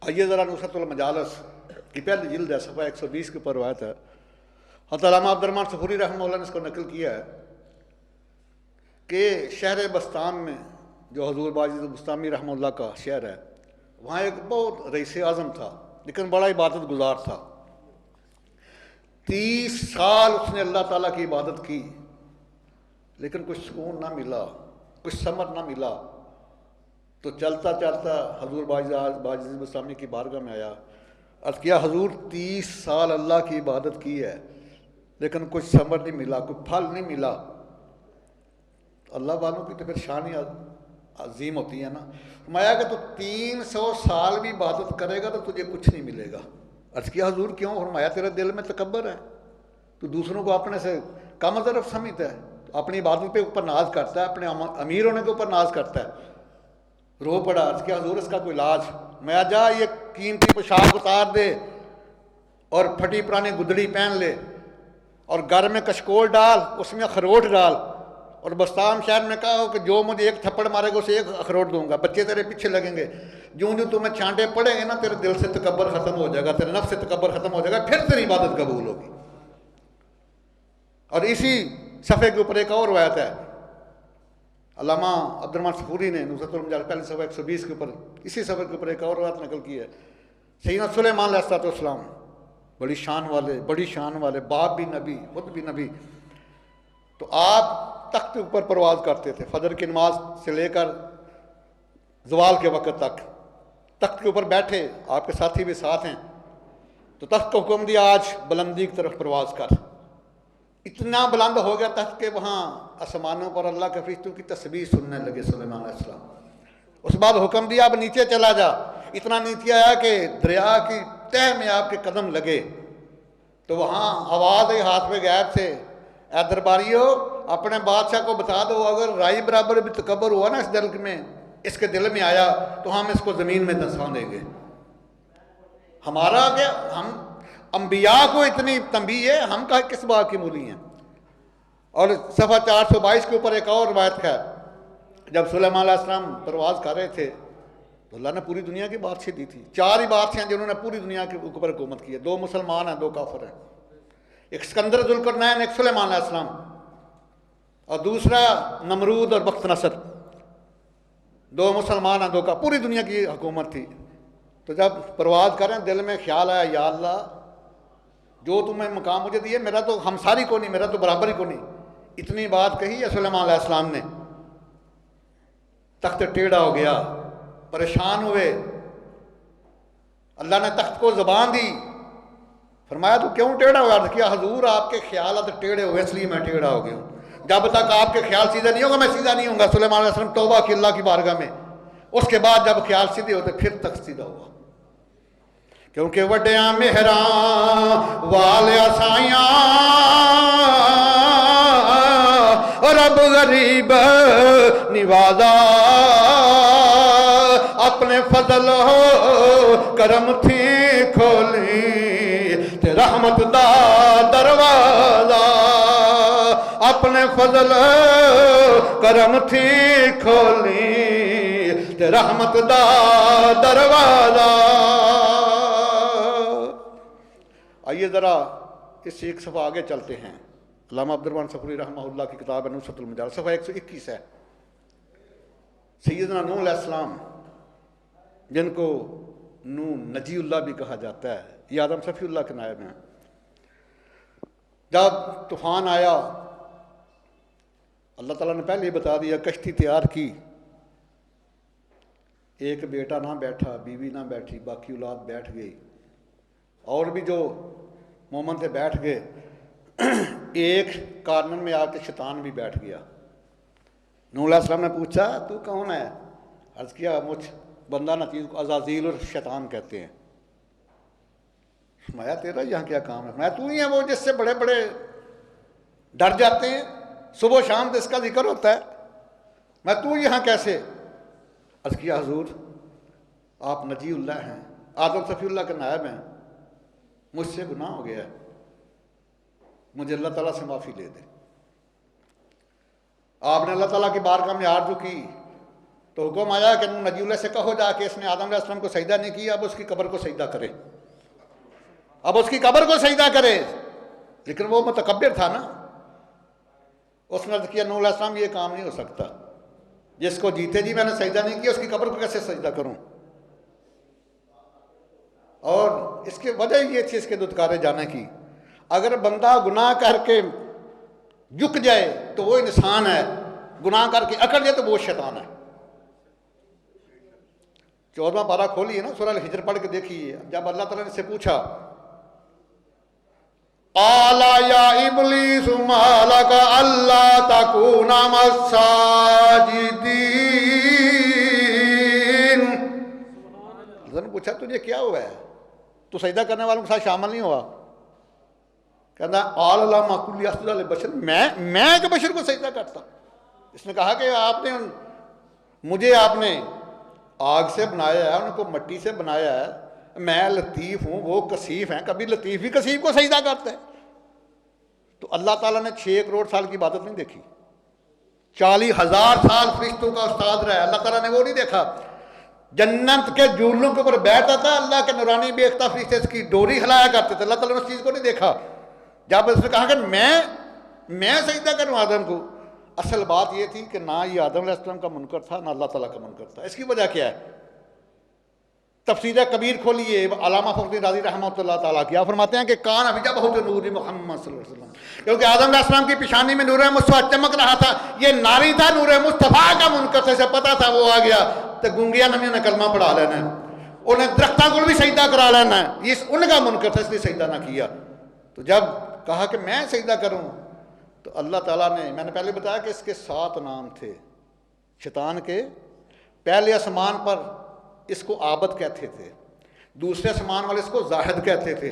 آئیے ذرا نصرت المجالس کی پہلی جلد ہے، صفحہ 120 کے اوپر روایت ہے. حضرت علامہ عبد الرحمن صفوری رحمہ اللہ نے اس کو نقل کیا ہے کہ شہر بستام میں، جو حضور باجد بستامی رحمہ اللہ کا شہر ہے، وہاں ایک بہت رئیس اعظم تھا لیکن بڑا عبادت گزار تھا. 30 سال اس نے اللہ تعالیٰ کی عبادت کی لیکن کچھ سکون نہ ملا، کچھ ثمر نہ ملا. تو چلتا چلتا حضور باجد بستامی کی بارگاہ میں آیا، عرض کیا حضور 30 سال اللہ کی عبادت کی ہے لیکن کچھ ثمر نہیں ملا، کوئی پھل نہیں ملا. اللہ والوں کی تو پھر شان ہی عظیم ہوتی ہے نا. فرمایا کہ تو 300 سال بھی عبادت کرے گا تو تجھے کچھ نہیں ملے گا. عرض کیا حضور کیوں؟ فرمایا تیرے دل میں تکبر ہے، تو دوسروں کو اپنے سے کم ظرف سمجھتا ہے، اپنی عبادت پہ اوپر ناز کرتا ہے، اپنے امیر ہونے کے اوپر ناز کرتا ہے. رو پڑا. عرض کیا حضور اس کا کوئی علاج؟ میں جا یہ قیمتی پوشاک اتار دے اور پھٹی پرانی گدڑی پہن لے اور گھر میں کشکول ڈال، اس میں اخروٹ ڈال، اور بستام شہر میں کہا ہو کہ جو مجھے ایک تھپڑ مارے گا اسے ایک اخروٹ دوں گا. بچے تیرے پیچھے لگیں گے، جو تمہیں چھانٹے پڑیں گے نا تیرے دل سے تکبر ختم ہو جائے گا، تیرے نفس سے تکبر ختم ہو جائے گا، پھر تیری عبادت قبول ہوگی. اور اسی صفحے کے اوپر ایک اور روایت ہے، علامہ عبد الرحمن صفوری نے نصرت المجالس پہلے صفحہ 120 کے اوپر اسی صفحے کے اوپر ایک اور روایت نقل کی ہے. سیدنا سلیمان علیہ السلام بڑی شان والے، باپ بھی نبی، خود بھی نبی. تو آپ تخت کے اوپر پرواز کرتے تھے، فجر کی نماز سے لے کر زوال کے وقت تک تخت کے اوپر بیٹھے، آپ کے ساتھی بھی ساتھ ہیں. تو تخت کو حکم دیا آج بلندی کی طرف پرواز کر. اتنا بلند ہو گیا تخت کہ وہاں آسمانوں پر اللہ کے فرشتوں کی تسبیح سننے لگے سلیمان علیہ السلام. اس بعد حکم دیا اب نیچے چلا جا. اتنا نیچے آیا کہ دریا کی تہ میں آپ کے قدم لگے. تو وہاں آواز ہے ہاتھ میں غائب سے، اے درباریو اپنے بادشاہ کو بتا دو اگر رائی برابر بھی تکبر ہوا نا اس دل میں، اس کے دل میں آیا تو ہم اس کو زمین میں دفنا دیں گے. ہمارا کیا، ہم انبیاء کو اتنی تنبیہ ہے، ہم کا کس بات کی مولی ہیں. اور صفحہ 422 کے اوپر ایک اور روایت ہے، جب سلیمان علیہ السلام پرواز کر رہے تھے تو اللہ نے پوری دنیا کی بادشاہی دی تھی. 4 ہی بادشاہ ہیں جنہوں نے پوری دنیا کے اوپر حکومت کی ہے، 2 مسلمان ہیں 2 کافر ہیں. ایک سکندر ذوالقرنین، ایک سلیمان علیہ السلام، اور دوسرا نمرود اور بخت نصر. 2 مسلمان ہیں 2 کا، پوری دنیا کی حکومت تھی. تو جب پرواز کریں دل میں خیال آیا یا اللہ جو تمہیں مقام مجھے دیے میرا تو ہمساری کو نہیں، میرا تو برابر ہی کو نہیں. اتنی بات کہی ہے سلیمان علیہ السلام نے، تخت ٹیڑھا ہو گیا، پریشان ہوئے. اللہ نے تخت کو زبان دی، فرمایا تو کیوں ٹیڑھا ہوا؟ عرض کیا حضور آپ کے خیالات ٹیڑھے ہوئے اس لیے میں ٹیڑھا ہو گیا ہوں. جب تک آپ کے خیال سیدھے نہیں ہوگا میں سیدھا نہیں ہوں گا. سلیمان علیہ السلام توبہ کی اللہ کی بارگاہ میں. اس کے بعد جب خیال سیدھے ہوتے پھر تخت سیدھا ہوا. کیونکہ وڈیاں مہراں والے سائیاں رب غریب نوازا، اپنے فضل ہو کرم تھی کھولی تے رحمت دا دروازہ، اپنے فضل کرم تھی کھولی تے رحمت دا دروازہ. آئیے ذرا اس سے ایک صفحہ آگے چلتے ہیں. علامہ عبد الرحمن صفوری رحمہ اللہ کی کتاب ہے نصرت المجالس، صفحہ 121 ہے. سیدنا نوح علیہ السلام جن کو نوح نجی اللہ بھی کہا جاتا ہے، یہ آدم صفی اللہ کے نائب ہیں. جب طوفان آیا اللہ تعالیٰ نے پہلے ہی بتا دیا، کشتی تیار کی، ایک بیٹا نہ بیٹھا، بیوی نہ بیٹھی، باقی اولاد بیٹھ گئی، اور بھی جو مومن تھے بیٹھ گئے. ایک کارنر میں آ کے شیطان بھی بیٹھ گیا. نوح علیہ السلام نے پوچھا تو کون ہے؟ عرض کیا مجھ بندہ نتیج کو عزازیل اور شیطان کہتے ہیں. فرمایا تیرا یہاں کیا کام ہے؟ میں تو ہی ہے وہ جس سے بڑے بڑے ڈر جاتے ہیں، صبح و شام تو اس کا ذکر ہوتا ہے، میں تو یہاں کیسے؟ عرض کیا حضور آپ نجی اللہ ہیں، آدم صفی اللہ کے نائب ہیں، مجھ سے گناہ ہو گیا ہے، مجھے اللہ تعالیٰ سے معافی لے دے. آپ نے اللہ تعالیٰ کی بارگاہ میں آرزو کی تو حکم آیا کہ نجی اللہ سے کہو جا کہ اس نے آدم علیہ السلام کو سجدہ نہیں کیا، اب اس کی قبر کو سجدہ کرے، اب اس کی قبر کو سجدہ کرے۔ لیکن وہ متکبر تھا نا، اس نے عرض کیا نوح علیہ السلام یہ کام نہیں ہو سکتا، جس کو جیتے جی میں نے سجدہ نہیں کیا اس کی قبر کو کیسے سجدہ کروں؟ اور اس کی وجہ یہ تھی اس کے دھتکارے جانے کی، اگر بندہ گناہ کر کے جھک جائے تو وہ انسان ہے، گناہ کر کے اکڑ جائے تو وہ شیطان ہے۔ 14واں پارہ کھولیے نا، سورہ الحجر پڑھ کے دیکھیے، جب اللہ تعالیٰ نے اس سے پوچھا قال یا ابلیس ما لک الا تکون مع الساجدین، اللہ نے پوچھا تجھے کیا ہوا ہے، تو سجدہ کرنے والوں کے ساتھ شامل نہیں ہوا؟ کہتا ہے قال لا کل اسجد لبشر، میں ایک بشر کو سجدہ کرتا۔ اس نے کہا کہ مجھے آپ نے آگ سے بنایا ہے، ان کو مٹی سے بنایا ہے، میں لطیف ہوں وہ کثیف ہیں، کبھی لطیف بھی کثیف کو سجدہ کرتے ہیں؟ تو اللہ تعالیٰ نے 6 کروڑ سال کی عبادت نہیں دیکھی، 40,000 سال فرشتوں کا استاد رہا ہے، اللہ تعالیٰ نے وہ نہیں دیکھا۔ جنت کے جھولوں کے اوپر بیٹھتا تھا، اللہ کے نورانی بیختہ فرشتے اس کی ڈوری ہلایا کرتے تھے، اللہ تعالیٰ نے اس چیز کو نہیں دیکھا۔ جب اس نے کہا کہ میں سجدہ کروں آدم کو، اصل بات یہ تھی کہ نہ یہ آدم علیہ السلام کا منکر تھا نہ اللہ تعالیٰ کا منکر تھا۔ اس کی وجہ کیا ہے؟ تفسیر کبیر کھولیے، علامہ فخر الدین رازی رحمۃ اللہ تعالیٰ کیا فرماتے ہیں کہ کان حجبہ نور محمد صلی اللہ علیہ وسلم، کیونکہ آدم علیہ السلام کی پیشانی میں نور مصطفیٰ چمک رہا تھا، یہ ناری تھا نور مصطفیٰ کا منکر سے پتا تھا، وہ آ گیا تو گونگیا نمی نے کلمہ پڑھا لینا ہے، انہیں درختوں کو بھی سجدہ کرا لینا ہے، یہ ان کا منکر تھا، اس لیے سجدہ نہ کیا۔ تو جب کہا کہ میں سجدہ کروں تو اللہ تعالیٰ نے، میں نے پہلے بتایا کہ اس کے 7 نام تھے شیطان کے۔ پہلے آسمان پر اس کو عابد کہتے تھے، دوسرے آسمان والے اس کو زاہد کہتے تھے،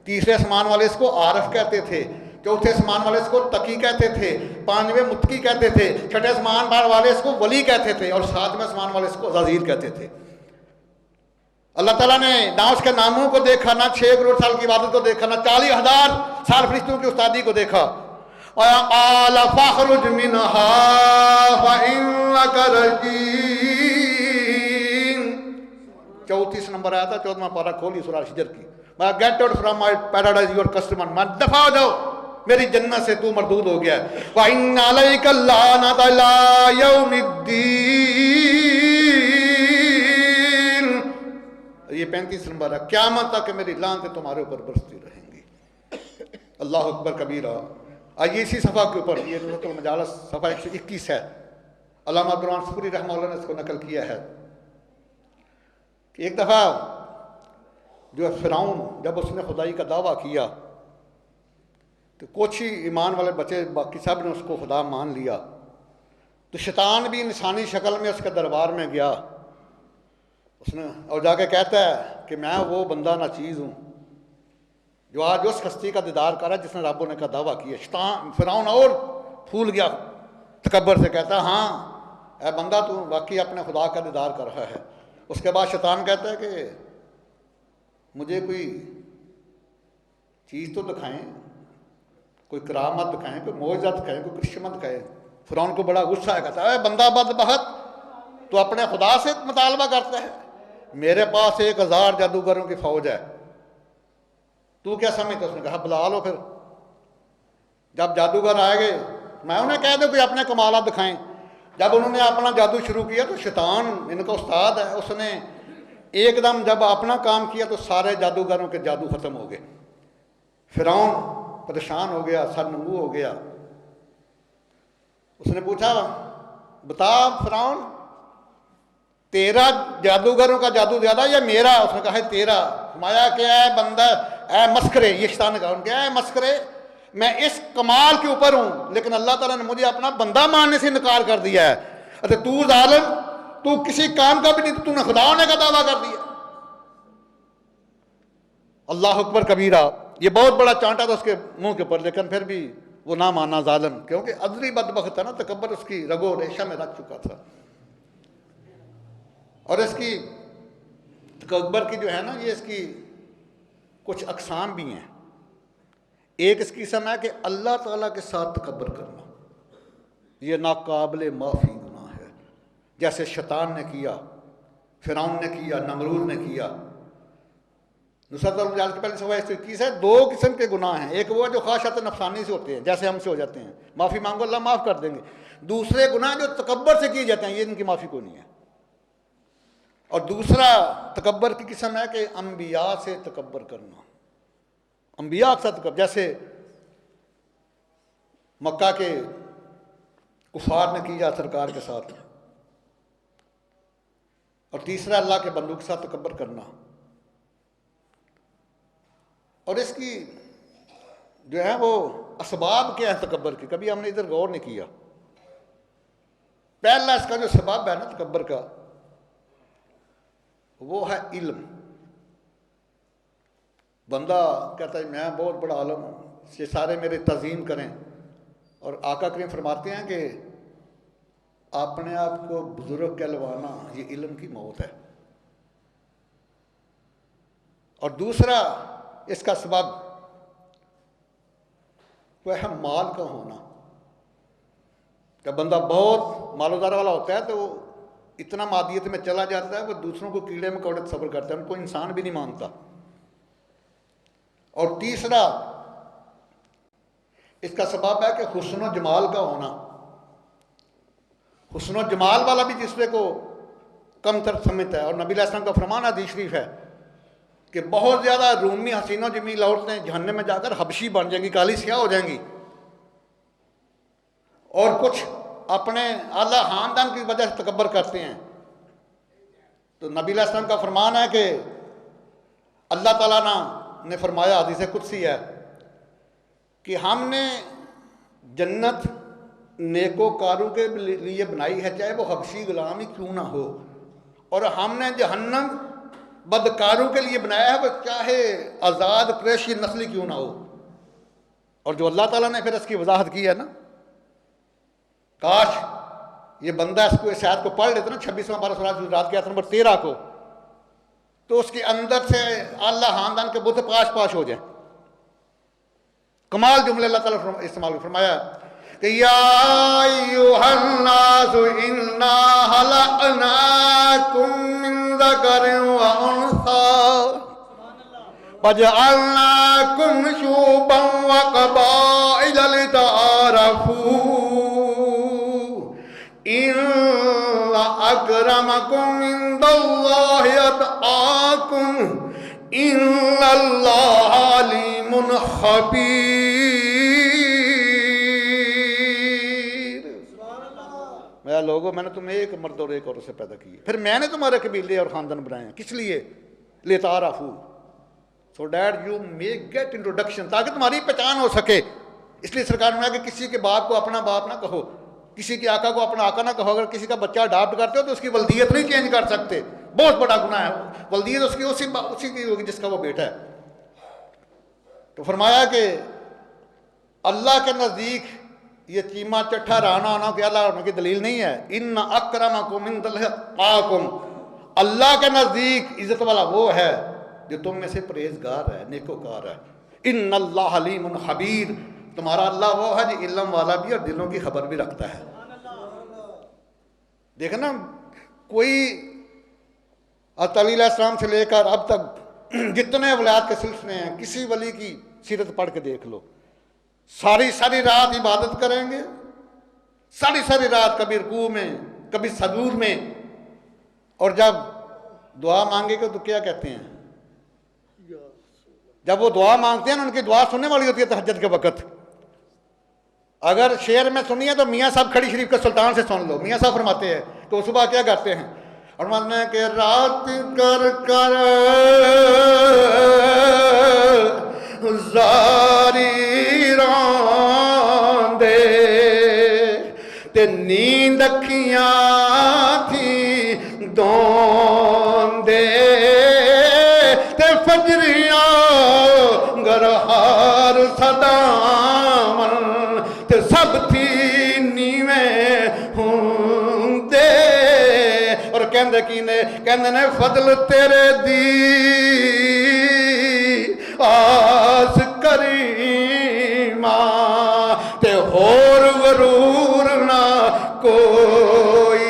تیسرے آسمان والے اس کو عارف کہتے تھے، چوتھے آسمان والے اس کو تقی کہتے تھے، 5ویں متقی کہتے تھے، 6ٹھے آسمان والے اس کو ولی کہتے تھے، اور 7ویں آسمان والے اس کو عزازیل کہتے تھے۔ اللہ تعالیٰ نے نہ اس کے ناموں کو دیکھا، نہ 6 کروڑ سال کی عبادت کو دیکھا، نہ 40,000 سال فرشتوں کی استادی کو دیکھا۔ وَقَالَ فَاخْرُجْ مِنْهَا فَإِنَّكَ رَجِيمٌ، 34 نمبر آیا تھا، 14واں پارہ کھولی سورہ الحجر کی، get out from my paradise your customer, میں دفع ہو جاؤ میری جنت سے، تو مردود ہو گیا ہے۔ وَإِنَّ عَلَيْكَ اللَّعْنَةَ إِلَىٰ يَوْمِ الدِّينِ، یہ 35 نمبر ہے، قیامت تک میری لعنتیں تمہارے اوپر برستی رہیں گی۔ اللہ اکبر کبیرہ۔ آئیے اسی صفحہ کے اوپر، یہ نصرۃ المجالس صفحہ 121 ہے، علامہ عبدالرحمٰن صفوری رحمہ اللہ نے اس کو نقل کیا ہے کہ ایک دفعہ جو فرعون جب اس نے خدائی کا دعویٰ کیا تو کچھ ہی ایمان والے بچے، باقی سب نے اس کو خدا مان لیا، تو شیطان بھی انسانی شکل میں اس کے دربار میں گیا، اس نے اور جا کے کہتا ہے کہ میں وہ بندہ ناچیز ہوں جو آج اس ہستی کا دیدار کر رہا ہے جس نے رب ہونے کا دعویٰ کیا۔ فرعون اور پھول گیا تکبر سے، کہتا ہے ہاں اے بندہ تو واقعی اپنے خدا کا دیدار کر رہا ہے۔ اس کے بعد شیطان کہتا ہے کہ مجھے کوئی چیز تو دکھائیں، کوئی کرامت دکھائیں، کوئی معجزہ دکھائیں، کوئی کرشمت دکھائیں۔ فرعون کو بڑا غصہ ہے، کہتا ہے اے بندہ بدبخت، تو اپنے خدا سے مطالبہ کرتا ہے، میرے پاس 1000 جادوگروں کی فوج ہے، تو کیا سمجھتا؟ اس نے کہا بلا لو پھر، جب جادوگر آئے گے میں انہیں کہہ دوں کوئی اپنے کمالات دکھائیں۔ جب انہوں نے اپنا جادو شروع کیا تو شیطان ان کا استاد ہے، اس نے ایک دم جب اپنا کام کیا تو سارے جادوگروں کے جادو ختم ہو گئے۔ فرعون پریشان ہو گیا، سر نمو ہو گیا۔ اس نے پوچھا بتا فرعون تیرا جادوگروں کا جادو زیادہ یا میرا؟ اس نے کہا ہے تیرا۔ فرمایا کہ اے بندہ، اے مسخرے، یہ شیطان نے کہا ان کے، اے مسخرے، میں اس کمال کے اوپر ہوں لیکن اللہ تعالیٰ نے مجھے اپنا بندہ ماننے سے انکار کر دیا ہے۔ اچھا تو ظالم، تو کسی کام کا بھی نہیں، تو نے خدا ہونے کا دعویٰ کر دیا۔ اللہ اکبر کبیرہ، یہ بہت بڑا چانٹا تھا اس کے منہ کے اوپر، لیکن پھر بھی وہ نہ مانا ظالم، کیونکہ ادری بدبخت تھا نا، تکبر اس کی رگو ریشہ میں رکھ چکا تھا۔ اور اس کی تکبر کی جو ہے نا، یہ اس کی کچھ اقسام بھی ہیں۔ ایک اس کی قسم ہے کہ اللہ تعالیٰ کے ساتھ تکبر کرنا، یہ ناقابل معافی گناہ ہے۔ جیسے شیطان نے کیا، فرعون نے کیا، نمرود نے کیا۔ نصرت المجاہد کی پہلی صفحہ 121 ہے۔ دو قسم کے گناہ ہیں، ایک وہ جو خواہشات نفسانی سے ہوتے ہیں، جیسے ہم سے ہو جاتے ہیں، معافی مانگو اللہ معاف کر دیں گے۔ دوسرے گناہ جو تکبر سے کیے جاتے ہیں، یہ ان کی معافی کوئی نہیں ہے۔ اور دوسرا تکبر کی قسم ہے کہ انبیاء سے تکبر کرنا، انبیاء کے ساتھ تکبر، جیسے مکہ کے کفار نے کیا سرکار کے ساتھ۔ اور تیسرا اللہ کے بندوں کے ساتھ تکبر کرنا۔ اور اس کی جو ہے وہ اسباب کیا ہے تکبر کی، کبھی ہم نے ادھر غور نہیں کیا۔ پہلا اس کا جو سبب ہے نا تکبر کا، وہ ہے علم۔ بندہ کہتا ہے میں بہت بڑا عالم ہوں، یہ سارے میرے تعظیم کریں، اور آقا کریم فرماتے ہیں کہ اپنے آپ کو بزرگ کہلوانا یہ علم کی موت ہے۔ اور دوسرا اس کا سبب وہ ہے مال کا ہونا۔ جب بندہ بہت مال و دار والا ہوتا ہے تو وہ اتنا مادیت میں چلا جاتا ہے، وہ دوسروں کو کیڑے مکوڑے صبر کرتا ہے، ان کو انسان بھی نہیں مانتا۔ اور تیسرا اس کا سبب ہے کہ حسن و جمال کا ہونا۔ حسن و جمال والا بھی جسے کو کم تر سمجھتا ہے۔ اور نبی علیہ السلام کا فرمان حدیث شریف ہے کہ بہت زیادہ رومی حسین و جمیل عورتیں جہنم میں جا کر حبشی بن جائیں گی، کالی سیاہ ہو جائیں گی، اور کچھ اپنے اعلیٰ خاندان کی وجہ سے تکبر کرتے ہیں۔ تو نبی علیہ السلام کا فرمان ہے کہ اللہ تعالیٰ نے فرمایا، حدیث قدسی ہے، کہ ہم نے جنت نیکوکاروں کے لیے بنائی ہے، چاہے وہ حبشی غلام ہی کیوں نہ ہو، اور ہم نے جہنم بدکاروں کے لیے بنایا ہے، وہ چاہے آزاد قریشی نسلی کیوں نہ ہو۔ اور جو اللہ تعالیٰ نے پھر اس کی وضاحت کی ہے نا، کاش یہ بندہ اس آیت کو پڑھ لیتا نا 26واں پارہ سورہ حجرات کی آیت نمبر 13 کو، تو اس کے اندر سے اللہ خاندان کے بت پاش پاش ہو جائیں۔ کمال جملے اللہ تعالیٰ نے استعمال فرمایا کہ یا ایھا الناس انا خلقناکم من ذکر و انثی وجعلناکم شعوبا وقبائل لتعارفوا ان اکرمکم عند اللہ اتقاکم ان اللہ علیم خبیر۔ میرا لوگوں، میں نے تمہیں ایک مرد اور ایک عورت سے پیدا کی، پھر میں نے تمہارے قبیلے اور خاندان بنائے ہیں، کس لیے؟ لتعارفوا، so that you may get introduction، تاکہ تمہاری پہچان ہو سکے۔ اس لیے سرکار نے کہا کہ کسی کے باپ کو اپنا باپ نہ کہو، کسی کے آقا کو اپنا آقا نہ کہو۔ اگر کسی کا بچہ اڈاپٹ کرتے ہو تو اس کی ولدیت نہیں چینج کر سکتے، بہت بڑا گناہ ہے۔ ولدیت اس کی اسی کی ہوگی جس کا وہ بیٹا ہے۔ تو فرمایا کہ اللہ کے نزدیک یہ چیما چٹھا رانا آنا کہ اللہ ہونے کی دلیل نہیں ہے۔ ان اکرمکم عند اللہ اتقاکم، اللہ کے نزدیک عزت والا وہ ہے جو تم میں سے پرہیزگار ہے، نیکوکار ہے۔ ان اللہ علیم خبیر، تمہارا اللہ وہ ہے جو علم والا بھی اور دلوں کی خبر بھی رکھتا ہے۔ دیکھیں نا، کوئی علی علیہ السلام سے لے کر اب تک جتنے اولیاد کے سلسلے ہیں، کسی ولی کی سیرت پڑھ کے دیکھ لو، ساری رات عبادت کریں گے، ساری رات، کبھی رکوع میں کبھی سجود میں، اور جب دعا مانگے گے تو کیا کہتے ہیں؟ جب وہ دعا مانگتے ہیں نا، ان کی دعا سننے والی ہوتی ہے تہجد کے وقت۔ اگر شعر میں سنیے تو میاں صاحب کھڑی شریف کے سلطان سے سن لو۔ میاں صاحب فرماتے ہیں کہ وہ صبح کیا کرتے ہیں، اور فرماتے ہیں کہ رات کر کر زاری راندے تے نیند اکھیاں تھی دوندے تے فجریاں گرہار صداون تے سب تھی نیویں ہوندے، اور کہندے نے فضل تیرے دی آس کریماں تے ہور غرور نہ کوئی